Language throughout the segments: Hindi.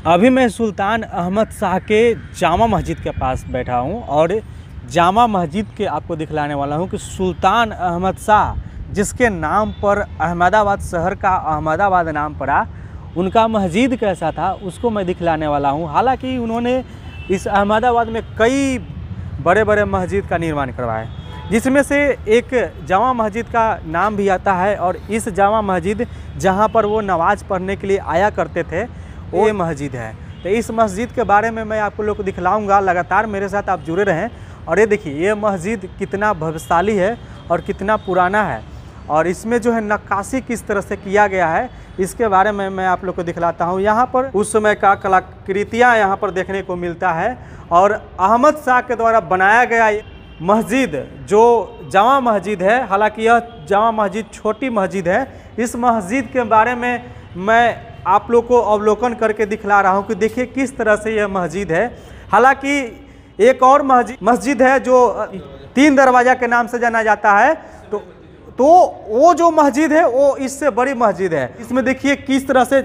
अभी मैं सुल्तान अहमद शाह के जामा मस्जिद के पास बैठा हूँ और जामा मस्जिद के आपको दिखलाने वाला हूँ कि सुल्तान अहमद शाह जिसके नाम पर अहमदाबाद शहर का अहमदाबाद नाम पड़ा, उनका मस्जिद कैसा था उसको मैं दिखलाने वाला हूँ। हालांकि उन्होंने इस अहमदाबाद में कई बड़े बड़े मस्जिद का निर्माण करवाया, जिसमें से एक जामा मस्जिद का नाम भी आता है। और इस जामा मस्जिद जहाँ पर वो नमाज़ पढ़ने के लिए आया करते थे वो मस्जिद है। तो इस मस्जिद के बारे में मैं आप लोग को दिखलाऊंगा, लगातार मेरे साथ आप जुड़े रहें। और ये देखिए ये मस्जिद कितना भव्यशाली है और कितना पुराना है, और इसमें जो है नक्काशी किस तरह से किया गया है इसके बारे में मैं आप लोग को दिखलाता हूँ। यहाँ पर उस समय का कलाकृतियाँ यहाँ पर देखने को मिलता है, और अहमद शाह के द्वारा बनाया गया मस्जिद जो जामा मस्जिद है, हालांकि यह जामा मस्जिद छोटी मस्जिद है। इस मस्जिद के बारे में मैं आप लोग को अवलोकन करके दिखला रहा हूँ कि देखिए किस तरह से यह मस्जिद है। हालांकि एक और मस्जिद है जो 3 दरवाज़ा के नाम से जाना जाता है, तो वो जो मस्जिद है वो इससे बड़ी मस्जिद है। इसमें देखिए किस तरह से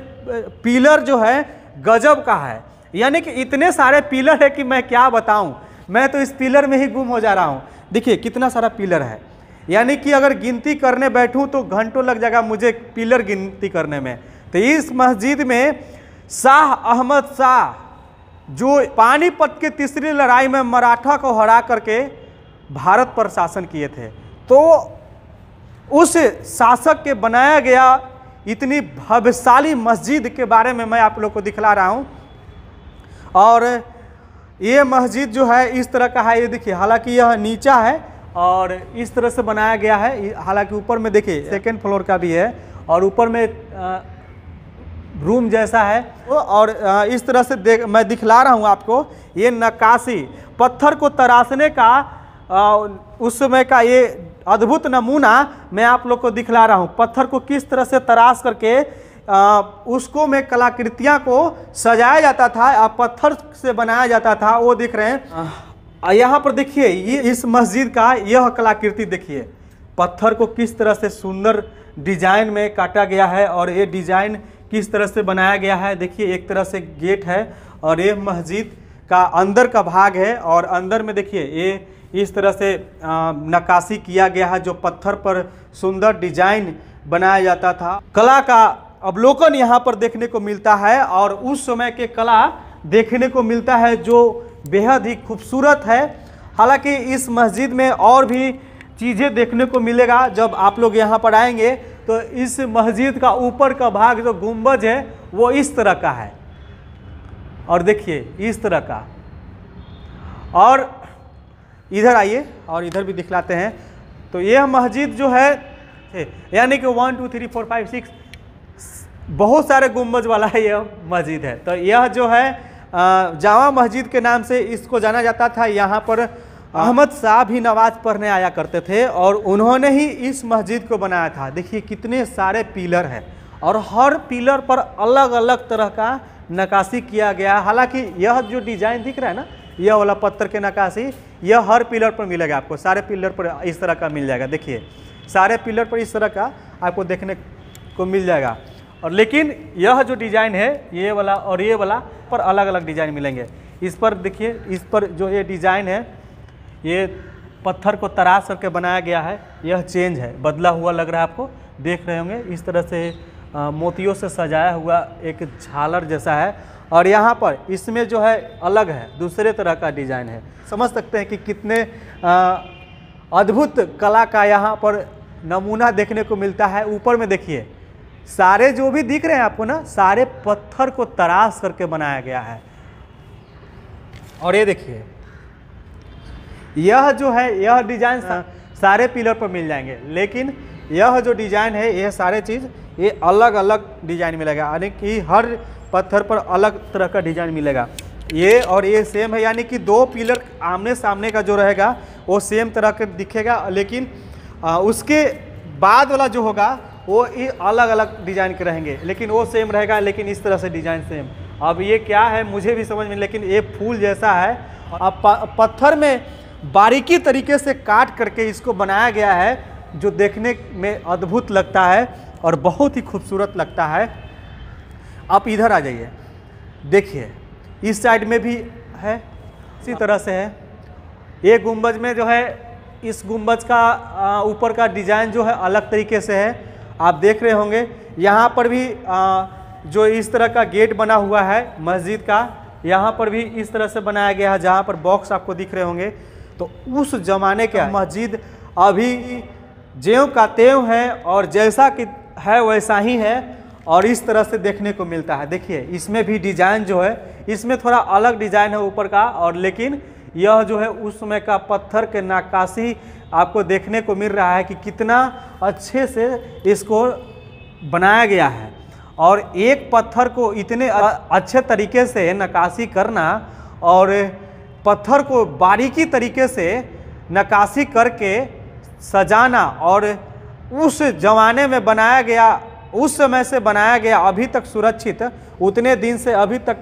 पिलर जो है गजब का है, यानी कि इतने सारे पिलर है कि मैं क्या बताऊं, मैं तो इस पिलर में ही गुम हो जा रहा हूं। देखिए कितना सारा पिलर है, यानी कि अगर गिनती करने बैठूं तो घंटों लग जाएगा मुझे पिलर गिनती करने में। तो इस मस्जिद में शाह अहमद शाह जो पानीपत के तीसरी लड़ाई में मराठा को हरा करके भारत पर शासन किए थे, तो उस शासक के बनाया गया इतनी भव्यशाली मस्जिद के बारे में मैं आप लोग को दिखला रहा हूँ। और ये मस्जिद जो है इस तरह का है, ये देखिए, हालांकि यह नीचा है और इस तरह से बनाया गया है। हालांकि ऊपर में देखिए 2nd फ्लोर का भी है और ऊपर में रूम जैसा है। और इस तरह से मैं दिखला रहा हूँ आपको ये नक्काशी पत्थर को तराशने का उस समय का ये अद्भुत नमूना मैं आप लोग को दिखला रहा हूँ। पत्थर को किस तरह से तराश करके उसको में कलाकृतियाँ को सजाया जाता था, पत्थर से बनाया जाता था, वो दिख रहे हैं। यहाँ पर देखिए ये इस मस्जिद का यह कलाकृति देखिए, पत्थर को किस तरह से सुंदर डिजाइन में काटा गया है और ये डिजाइन किस तरह से बनाया गया है। देखिए एक तरह से गेट है और ये मस्जिद का अंदर का भाग है, और अंदर में देखिए ये इस तरह से नक्काशी किया गया है जो पत्थर पर सुंदर डिजाइन बनाया जाता था। कला का अवलोकन यहाँ पर देखने को मिलता है और उस समय के कला देखने को मिलता है जो बेहद ही खूबसूरत है। हालांकि इस मस्जिद में और भी चीज़ें देखने को मिलेगा जब आप लोग यहाँ पर आएंगे। तो इस मस्जिद का ऊपर का भाग जो गुंबज है वो इस तरह का है, और देखिए इस तरह का। और इधर आइए और इधर भी दिखलाते हैं। तो यह मस्जिद जो है यानी कि 1 2 3 4 5 6 बहुत सारे गुंबज वाला है यह मस्जिद है। तो यह जो है जामा मस्जिद के नाम से इसको जाना जाता था। यहाँ पर अहमद शाह भी नमाज पढ़ने आया करते थे और उन्होंने ही इस मस्जिद को बनाया था। देखिए कितने सारे पिलर हैं और हर पिलर पर अलग अलग तरह का नक्काशी किया गया। हालांकि यह जो डिज़ाइन दिख रहा है ना, यह वाला पत्थर के नक्काशी, यह हर पिलर पर मिलेगा आपको, सारे पिलर पर इस तरह का मिल जाएगा। देखिए सारे पिलर पर इस तरह का आपको देखने को मिल जाएगा। और लेकिन यह जो डिज़ाइन है ये वाला और ये वाला पर अलग अलग डिज़ाइन मिलेंगे। इस पर देखिए, इस पर जो ये डिज़ाइन है ये पत्थर को तराश करके बनाया गया है, यह चेंज है, बदला हुआ लग रहा है, आपको देख रहे होंगे। इस तरह से मोतियों से सजाया हुआ एक झालर जैसा है, और यहाँ पर इसमें जो है अलग है, दूसरे तरह का डिज़ाइन है। समझ सकते हैं कि कितने अद्भुत कला का यहाँ पर नमूना देखने को मिलता है। ऊपर में देखिए सारे जो भी दिख रहे हैं आपको ना, सारे पत्थर को तराश करके बनाया गया है। और ये देखिए यह जो है यह डिज़ाइन सारे पिलर पर मिल जाएंगे, लेकिन यह जो डिज़ाइन है यह सारे चीज़ ये अलग अलग डिज़ाइन मिलेगा, यानी कि हर पत्थर पर अलग तरह का डिज़ाइन मिलेगा। ये और ये सेम है, यानी कि 2 पिलर आमने सामने का जो रहेगा वो सेम तरह का दिखेगा, लेकिन उसके बाद वाला जो होगा वो ये अलग अलग डिज़ाइन के रहेंगे, लेकिन वो सेम रहेगा, लेकिन इस तरह से डिज़ाइन सेम। अब ये क्या है मुझे भी समझ में, लेकिन ये फूल जैसा है। अब पत्थर में बारीकी तरीके से काट करके इसको बनाया गया है जो देखने में अद्भुत लगता है और बहुत ही खूबसूरत लगता है। आप इधर आ जाइए। देखिए इस साइड में भी है, इसी तरह से है। ये गुंबज में जो है, इस गुंबज का ऊपर का डिज़ाइन जो है अलग तरीके से है, आप देख रहे होंगे। यहाँ पर भी जो इस तरह का गेट बना हुआ है मस्जिद का, यहाँ पर भी इस तरह से बनाया गया है, जहाँ पर बॉक्स आपको दिख रहे होंगे। तो उस ज़माने का मस्जिद अभी ज्यों का त्यों है और जैसा कि है वैसा ही है, और इस तरह से देखने को मिलता है। देखिए इसमें भी डिज़ाइन जो है, इसमें थोड़ा अलग डिज़ाइन है ऊपर का, और लेकिन यह जो है उस समय का पत्थर के नक्काशी आपको देखने को मिल रहा है कि कितना अच्छे से इसको बनाया गया है। और एक पत्थर को इतने अच्छे तरीके से नक्काशी करना और पत्थर को बारीकी तरीके से नक्काशी करके सजाना, और उस ज़माने में बनाया गया, उस समय से बनाया गया, अभी तक सुरक्षित, उतने दिन से अभी तक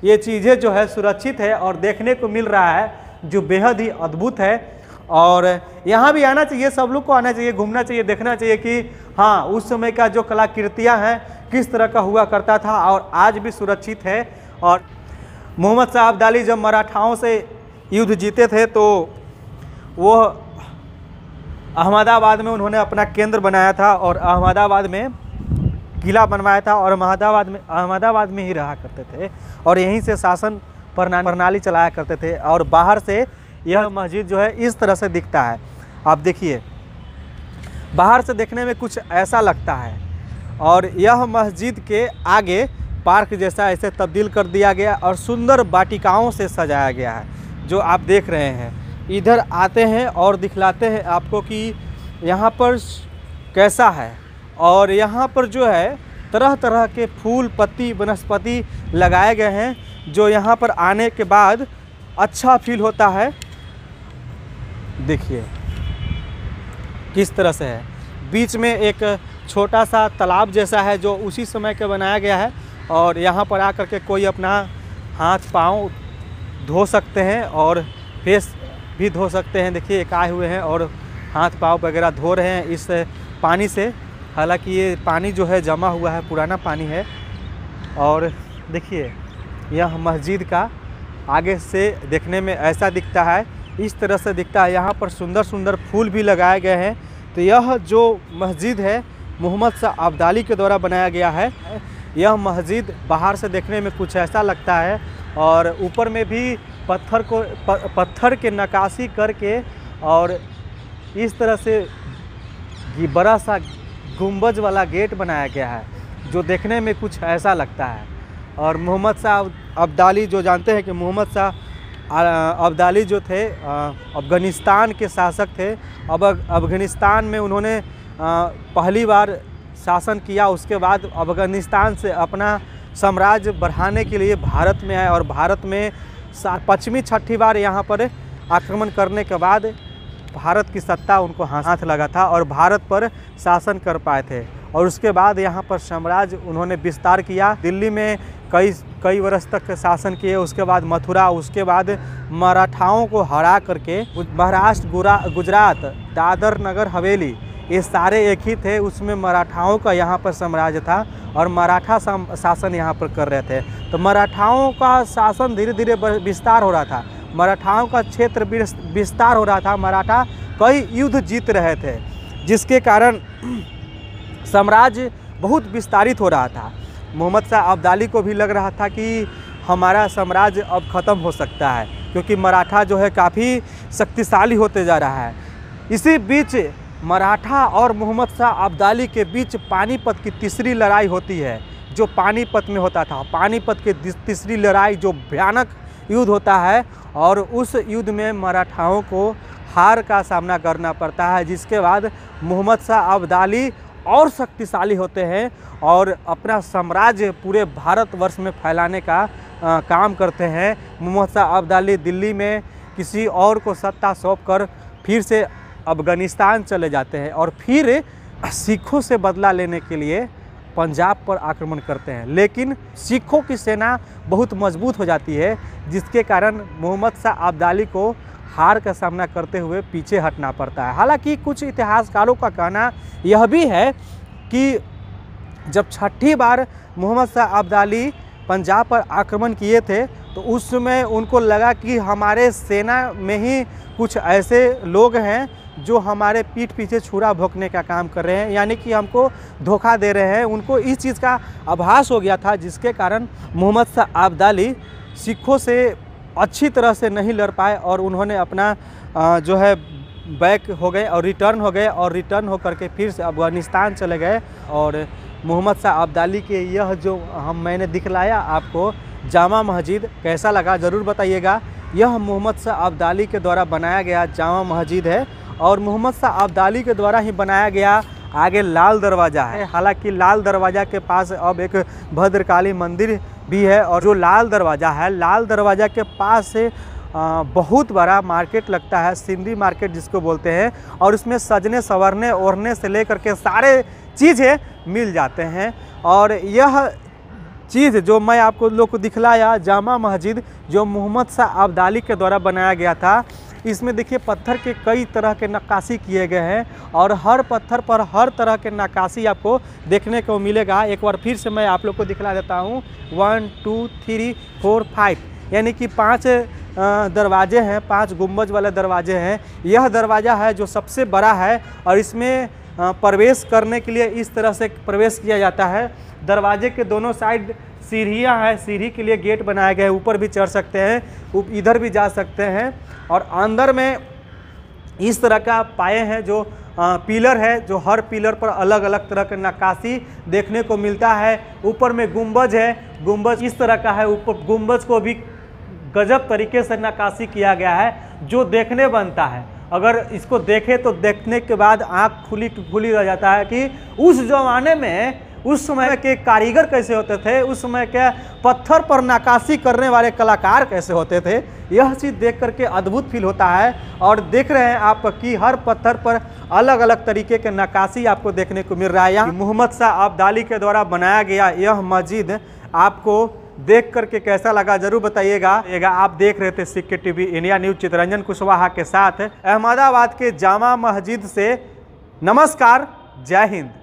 ये चीज़ें जो है सुरक्षित है और देखने को मिल रहा है, जो बेहद ही अद्भुत है। और यहाँ भी आना चाहिए, सब लोग को आना चाहिए, घूमना चाहिए, देखना चाहिए कि हाँ उस समय का जो कलाकृतियाँ हैं किस तरह का हुआ करता था और आज भी सुरक्षित है। और मोहम्मद शाह अब्दाली जब मराठाओं से युद्ध जीते थे तो वो अहमदाबाद में उन्होंने अपना केंद्र बनाया था और अहमदाबाद में किला बनवाया था, और अहमदाबाद में ही रहा करते थे और यहीं से शासन प्रणाली चलाया करते थे। और बाहर से यह मस्जिद जो है इस तरह से दिखता है, आप देखिए, बाहर से देखने में कुछ ऐसा लगता है। और यह मस्जिद के आगे पार्क जैसा ऐसे तब्दील कर दिया गया और सुंदर वाटिकाओं से सजाया गया है, जो आप देख रहे हैं। इधर आते हैं और दिखलाते हैं आपको कि यहाँ पर कैसा है। और यहाँ पर जो है तरह तरह के फूल पत्ती वनस्पति लगाए गए हैं, जो यहाँ पर आने के बाद अच्छा फील होता है। देखिए किस तरह से है, बीच में एक छोटा सा तालाब जैसा है जो उसी समय का बनाया गया है, और यहाँ पर आकर के कोई अपना हाथ पाँव धो सकते हैं और फेस भी धो सकते हैं। देखिए एक आए हुए हैं और हाथ पाँव वगैरह धो रहे हैं इस पानी से। हालांकि ये पानी जो है जमा हुआ है, पुराना पानी है। और देखिए यह मस्जिद का आगे से देखने में ऐसा दिखता है, इस तरह से दिखता है। यहाँ पर सुंदर सुंदर फूल भी लगाए गए हैं। तो यह जो मस्जिद है मोहम्मद शाह अब्दाली के द्वारा बनाया गया है। यह मस्जिद बाहर से देखने में कुछ ऐसा लगता है, और ऊपर में भी पत्थर के नक्काशी करके और इस तरह से बड़ा सा गुंबज वाला गेट बनाया गया है, जो देखने में कुछ ऐसा लगता है। और मोहम्मद शाह अब्दाली, जो जानते हैं कि मोहम्मद शाह अब्दाली जो थे अफ़गानिस्तान के शासक थे। अब अफ़गानिस्तान में उन्होंने पहली बार शासन किया, उसके बाद अफ़गानिस्तान से अपना साम्राज्य बढ़ाने के लिए भारत में आए, और भारत में पश्चिमी छठी बार यहाँ पर आक्रमण करने के बाद भारत की सत्ता उनको हाथ लगा था और भारत पर शासन कर पाए थे। और उसके बाद यहाँ पर साम्राज्य उन्होंने विस्तार किया। दिल्ली में कई वर्ष तक शासन किए, उसके बाद मथुरा, उसके बाद मराठाओं को हरा करके महाराष्ट्र, गुजरात, दादर नगर हवेली, ये सारे एक ही थे। उसमें मराठाओं का यहाँ पर साम्राज्य था और मराठा शासन यहाँ पर कर रहे थे। तो मराठाओं का शासन धीरे धीरे विस्तार हो रहा था, मराठाओं का क्षेत्र विस्तार हो रहा था। मराठा कई युद्ध जीत रहे थे, जिसके कारण साम्राज्य बहुत विस्तारित हो रहा था। मोहम्मद शाह अब्दाली को भी लग रहा था कि हमारा साम्राज्य अब ख़त्म हो सकता है, क्योंकि मराठा जो है काफ़ी शक्तिशाली होते जा रहा है। इसी बीच मराठा और मोहम्मद शाह अब्दाली के बीच पानीपत की तीसरी लड़ाई होती है, जो पानीपत में होता था। पानीपत की तीसरी लड़ाई जो भयानक युद्ध होता है, और उस युद्ध में मराठाओं को हार का सामना करना पड़ता है, जिसके बाद मोहम्मद शाह अब्दाली और शक्तिशाली होते हैं और अपना साम्राज्य पूरे भारतवर्ष में फैलाने का काम करते हैं। मोहम्मद शाह अब्दाली दिल्ली में किसी और को सत्ता सौंपकर फिर से अफ़गानिस्तान चले जाते हैं और फिर सिखों से बदला लेने के लिए पंजाब पर आक्रमण करते हैं। लेकिन सिखों की सेना बहुत मजबूत हो जाती है, जिसके कारण मोहम्मद शाह अब्दाली को हार का सामना करते हुए पीछे हटना पड़ता है। हालांकि कुछ इतिहासकारों का कहना यह भी है कि जब छठी बार मोहम्मद शाह अब्दाली पंजाब पर आक्रमण किए थे तो उस समय उनको लगा कि हमारे सेना में ही कुछ ऐसे लोग हैं जो हमारे पीठ पीछे छुरा भोंकने का काम कर रहे हैं, यानी कि हमको धोखा दे रहे हैं। उनको इस चीज़ का आभास हो गया था, जिसके कारण मोहम्मद शाह अब्दाली सिखों से अच्छी तरह से नहीं लड़ पाए और उन्होंने अपना जो है बैक हो गए और रिटर्न हो करके फिर से अफ़गानिस्तान चले गए। और मोहम्मद शाह अब्दाली के यह जो मैंने दिखलाया आपको जामा मस्जिद कैसा लगा ज़रूर बताइएगा। यह मोहम्मद शाह अब्दाली के द्वारा बनाया गया जामा मस्जिद है और मोहम्मद शाह अब्दाली के द्वारा ही बनाया गया आगे लाल दरवाज़ा है। हालांकि लाल दरवाज़ा के पास अब एक भद्रकाली मंदिर भी है और जो लाल दरवाज़ा है, लाल दरवाज़ा के पास से बहुत बड़ा मार्केट लगता है, सिंधी मार्केट जिसको बोलते हैं, और इसमें सजने संवरने ओढ़ने से लेकर के सारे चीज़ें मिल जाते हैं। और यह चीज़ जो मैं आपको लोग को दिखलाया जामा मस्जिद जो मोहम्मद शाह अब्दाली के द्वारा बनाया गया था, इसमें देखिए पत्थर के कई तरह के नक्काशी किए गए हैं और हर पत्थर पर हर तरह के नक्काशी आपको देखने को मिलेगा। एक बार फिर से मैं आप लोग को दिखला देता हूँ। 1 2 3 4 5 यानी कि 5 दरवाजे हैं, 5 गुंबज वाले दरवाजे हैं। यह दरवाज़ा है जो सबसे बड़ा है और इसमें प्रवेश करने के लिए इस तरह से प्रवेश किया जाता है। दरवाजे के दोनों साइड सीढ़ियाँ हैं, सीढ़ी के लिए गेट बनाए गए हैं, ऊपर भी चढ़ सकते हैं, इधर भी जा सकते हैं। और अंदर में इस तरह का पाए हैं जो पिलर है, जो हर पिलर पर अलग अलग तरह का नक्काशी देखने को मिलता है। ऊपर में गुंबज है, गुंबज इस तरह का है, ऊपर गुंबज को भी गजब तरीके से नक्काशी किया गया है जो देखने बनता है। अगर इसको देखे तो देखने के बाद आँख खुली रह जाता है कि उस ज़माने में उस समय के कारीगर कैसे होते थे, उस समय के पत्थर पर नक्काशी करने वाले कलाकार कैसे होते थे। यह चीज़ देख करके अद्भुत फील होता है। और देख रहे हैं आप कि हर पत्थर पर अलग अलग तरीके के नक्काशी आपको देखने को मिल रहा है। यहाँ मोहम्मद शाह अब्दाली के द्वारा बनाया गया यह मस्जिद आपको देख करके कैसा लगा जरूर बताइएगा। आप देख रहे थे सिक्के TV India news Chitranjan Kushwaha के साथ अहमदाबाद के जामा मस्जिद से। नमस्कार, जय हिंद।